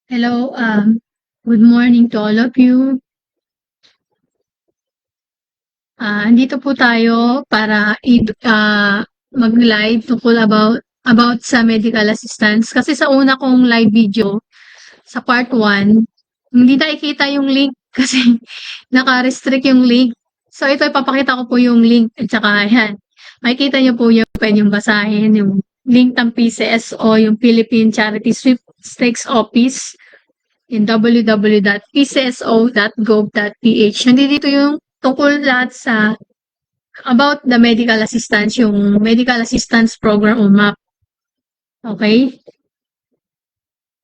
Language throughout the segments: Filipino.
Hello, good morning to all of you. Andito po tayo para mag-live tungkol about sa medical assistance. Kasi sa una kong live video, sa part 1, hindi nakikita yung link kasi naka-restrict yung link. So ito ipapakita ko po yung link at saka ayan. Makikita niyo po yung pwede yung basahin, yung link ng PCSO, yung Philippine Charity Sweepstakes Office in www.pcso.gov.ph. Nandito yung tungkol lahat sa about the medical assistance, yung medical assistance program o MAP. Okay?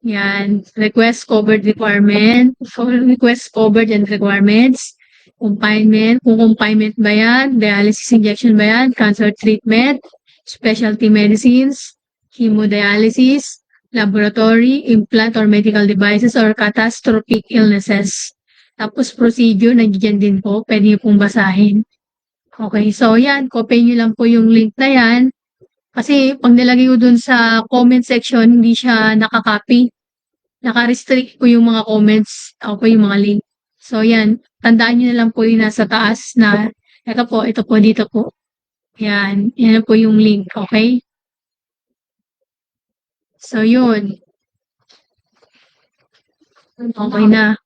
Yan. Request covered requirement. Request covered and requirements. Confinement. Kung confinement ba yan? Dialysis injection ba yan? Cancer treatment. Specialty medicines. Hemodialysis. Laboratory, implant or medical devices or catastrophic illnesses. Tapos procedure, nandiyan din po. Pwede niyo pong basahin. Okay, so yan. Copy niyo lang po yung link na yan. Kasi pag nilagay ko dun sa comment section, hindi siya nakakopy. Naka-restrict po yung mga comments o po yung mga link. So yan, tandaan niyo na lang po yung nasa taas na ito po, dito po. Yan, yan po yung link, okay? So yun. Okay na.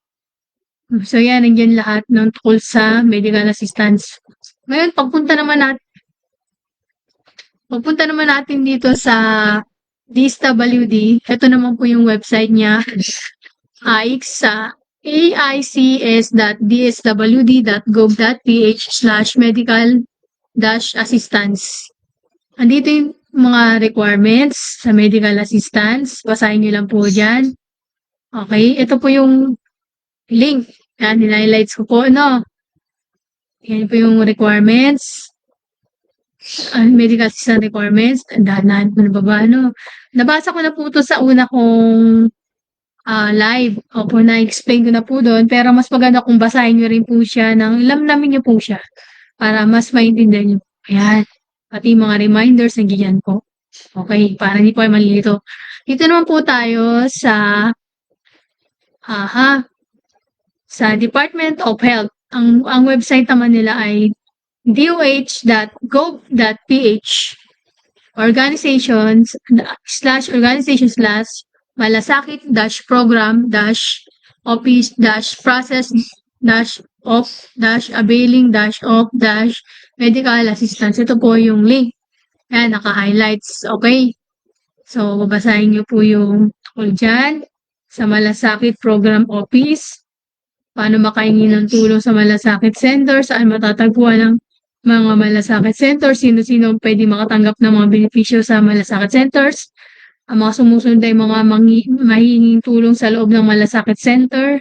So yan, nandiyan lahat ng tungkol sa medical assistance. Ngayon, pagpunta naman natin dito sa DSWD, ito naman po yung website niya, aics.dswd.gov.ph/medical-assistance. Andito yung mga requirements sa medical assistance. Basahin niyo lang po dyan. Okay, ito po yung link. Yan, highlights ko po, no? Yan po yung requirements. Medical assistant requirements. Dahan-dahan ko na baba, no? Nabasa ko na po ito sa una kong live. Opo, na-explain ko na po doon. Pero mas maganda kung basahin nyo rin po siya lamnamin nyo po siya para mas maintindihan nyo. Ayan. Pati mga reminders, nandiyan po. Okay, para hindi po ay malilito. Dito naman po tayo sa Department of Health. Ang website naman nila ay doh.gov.ph organization/malasakit-program-office-process-of-availing-of-medical assistance. Ito po yung link. Yan, naka-highlights. Okay? So, babasahin niyo po yung tungkol dyan sa Malasakit Program Office. Paano makahingi ng tulong sa Malasakit Center? Saan matatagpuan ang mga Malasakit Centers? Sino-sino pwede makatanggap ng mga benepisyo sa Malasakit Centers? Ang mga sumusunod ay mga mahihinging tulong sa loob ng Malasakit Center.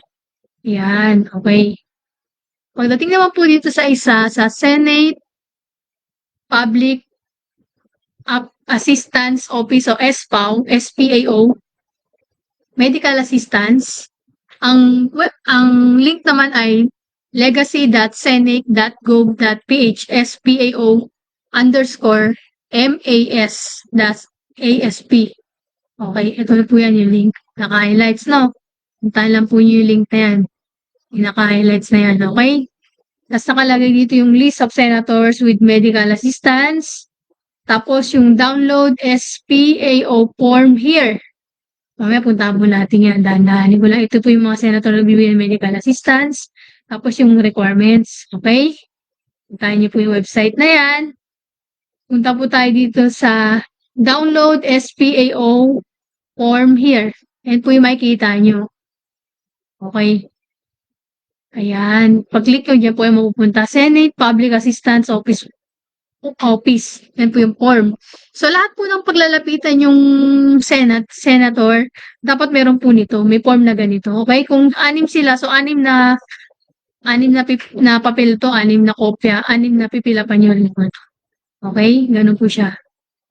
Yan, okay. Pagdating naman po dito sa isa, sa Senate Public Assistance Office o SPAO, Medical Assistance, ang link naman ay legacy.senate.gov.ph SPAO_MAS-ASP. Okay, ito na po yan yung link. Naka-highlights, no? Puntahan lang po nyo yung link na yan. Yung naka-highlights na yan, okay? Tapos nakalagay dito yung list of senators with medical assistance. Tapos yung download SPAO form here. Mamaya puntahan po natin yan. Dahan-dahanin ko lang. Ito po yung mga senator na bibigyan ng medical assistance. Tapos yung requirements. Okay? Puntahan niyo po yung website na yan. Punta po tayo dito sa download SPAO form here. Yan po yung makikita nyo. Okay? Ayan. Pag-click nyo dyan po ay mapupunta. Senate Public Assistance Office. Yan po yung form. So, lahat po ng paglalapitan yung senator, dapat meron po nito. May form na ganito. Okay? Kung 6 sila, so 6 na papel to, 6 na kopya, 6 na pipila pa nyo rin po. Okay? Ganun po siya.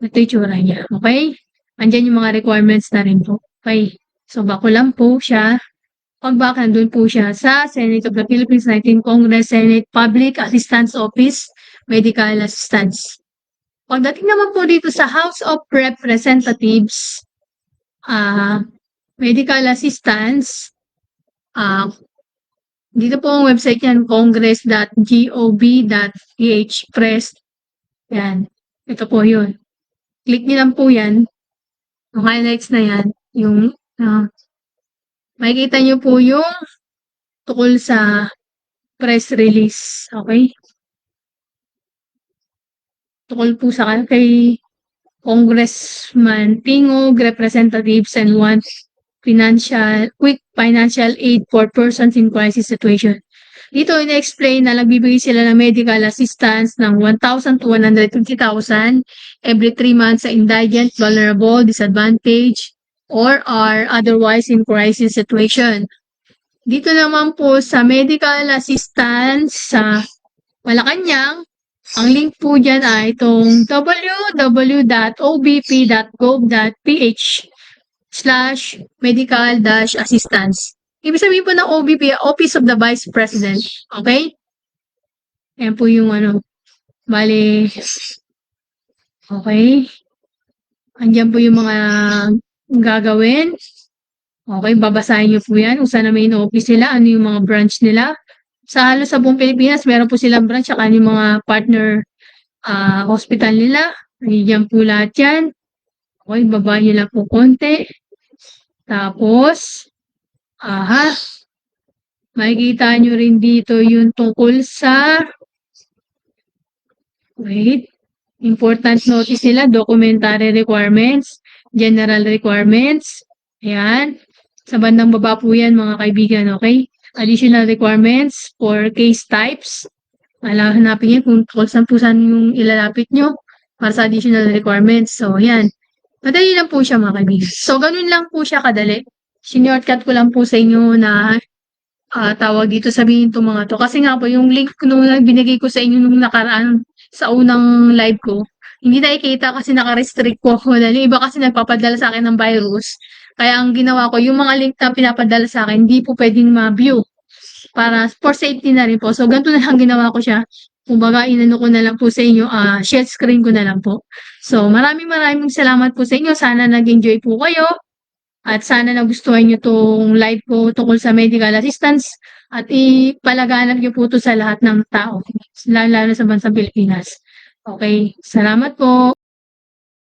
Ito yung tsura niya. Okay? Andyan yung mga requirements na rin po. Okay? So, bako lang po siya. Pag-back, nandun po siya sa Senate of the Philippines, 19 Congress, Senate Public Assistance Office, Medical Assistance. Pagdating naman po dito sa House of Representatives, medical assistance, dito po ang website yan, congress.gov.ph press. Yan. Ito po yun. Click nyo lang po yan. Yung highlights na yan. Yung, makikita nyo po yung tukol sa press release. Okay? Tukol po sa kay Congressman Tingog, representatives and want quick financial aid for persons in crisis situation. Dito, ina-explain na nagbibigay sila ng medical assistance ng 1,000 to 150,000 every 3 months sa indigent, vulnerable, disadvantaged, or are otherwise in crisis situation. Dito naman po sa medical assistance sa Malacanang, ang link po dyan ay itong www.obp.gov.ph/medical-assistance. Ibig sabihin po ng OBP, Office of the Vice President. Okay? Ayan po yung bali, okay? Andyan po yung mga gagawin. Okay, babasahin nyo po yan. Kung saan na main office nila, ano yung mga branch nila. Sa halos sa buong Pilipinas, meron po silang branch at yung mga partner hospital nila. Ayan po lahat yan. Okay, baba nyo lang po konti. Tapos, makikita nyo rin dito yung tungkol sa important notice nila, documentary requirements, general requirements. Ayan. Sa bandang baba po yan, mga kaibigan, okay? Additional requirements for case types. Hanapin nyo kung saan po saan yung ilalapit nyo para sa additional requirements. So, yan. Madali lang po siya, mga kaibigan. So, ganun lang po siya kadali. Shortcut ko lang po sa inyo na tawag dito sabihin itong mga to. Kasi nga po, yung link nung binigay ko sa inyo nung nakaraan sa unang live ko, hindi nakikita kasi naka-restrict po ako. Dahil iba kasi nagpapadala sa akin ng virus. Kaya ang ginawa ko, yung mga link na pinapadala sa akin, hindi po pwedeng ma-view. Para for safety na rin po. So, ganito na lang ginawa ko siya. Kumbaga, inano ko na lang po sa inyo, share screen ko na lang po. So, maraming salamat po sa inyo. Sana nag-enjoy po kayo. At sana nagustuhan nyo tong live ko tungkol sa medical assistance. At ipalaganap nyo po to sa lahat ng tao. Lalo sa bansang Pilipinas. Okay, salamat po.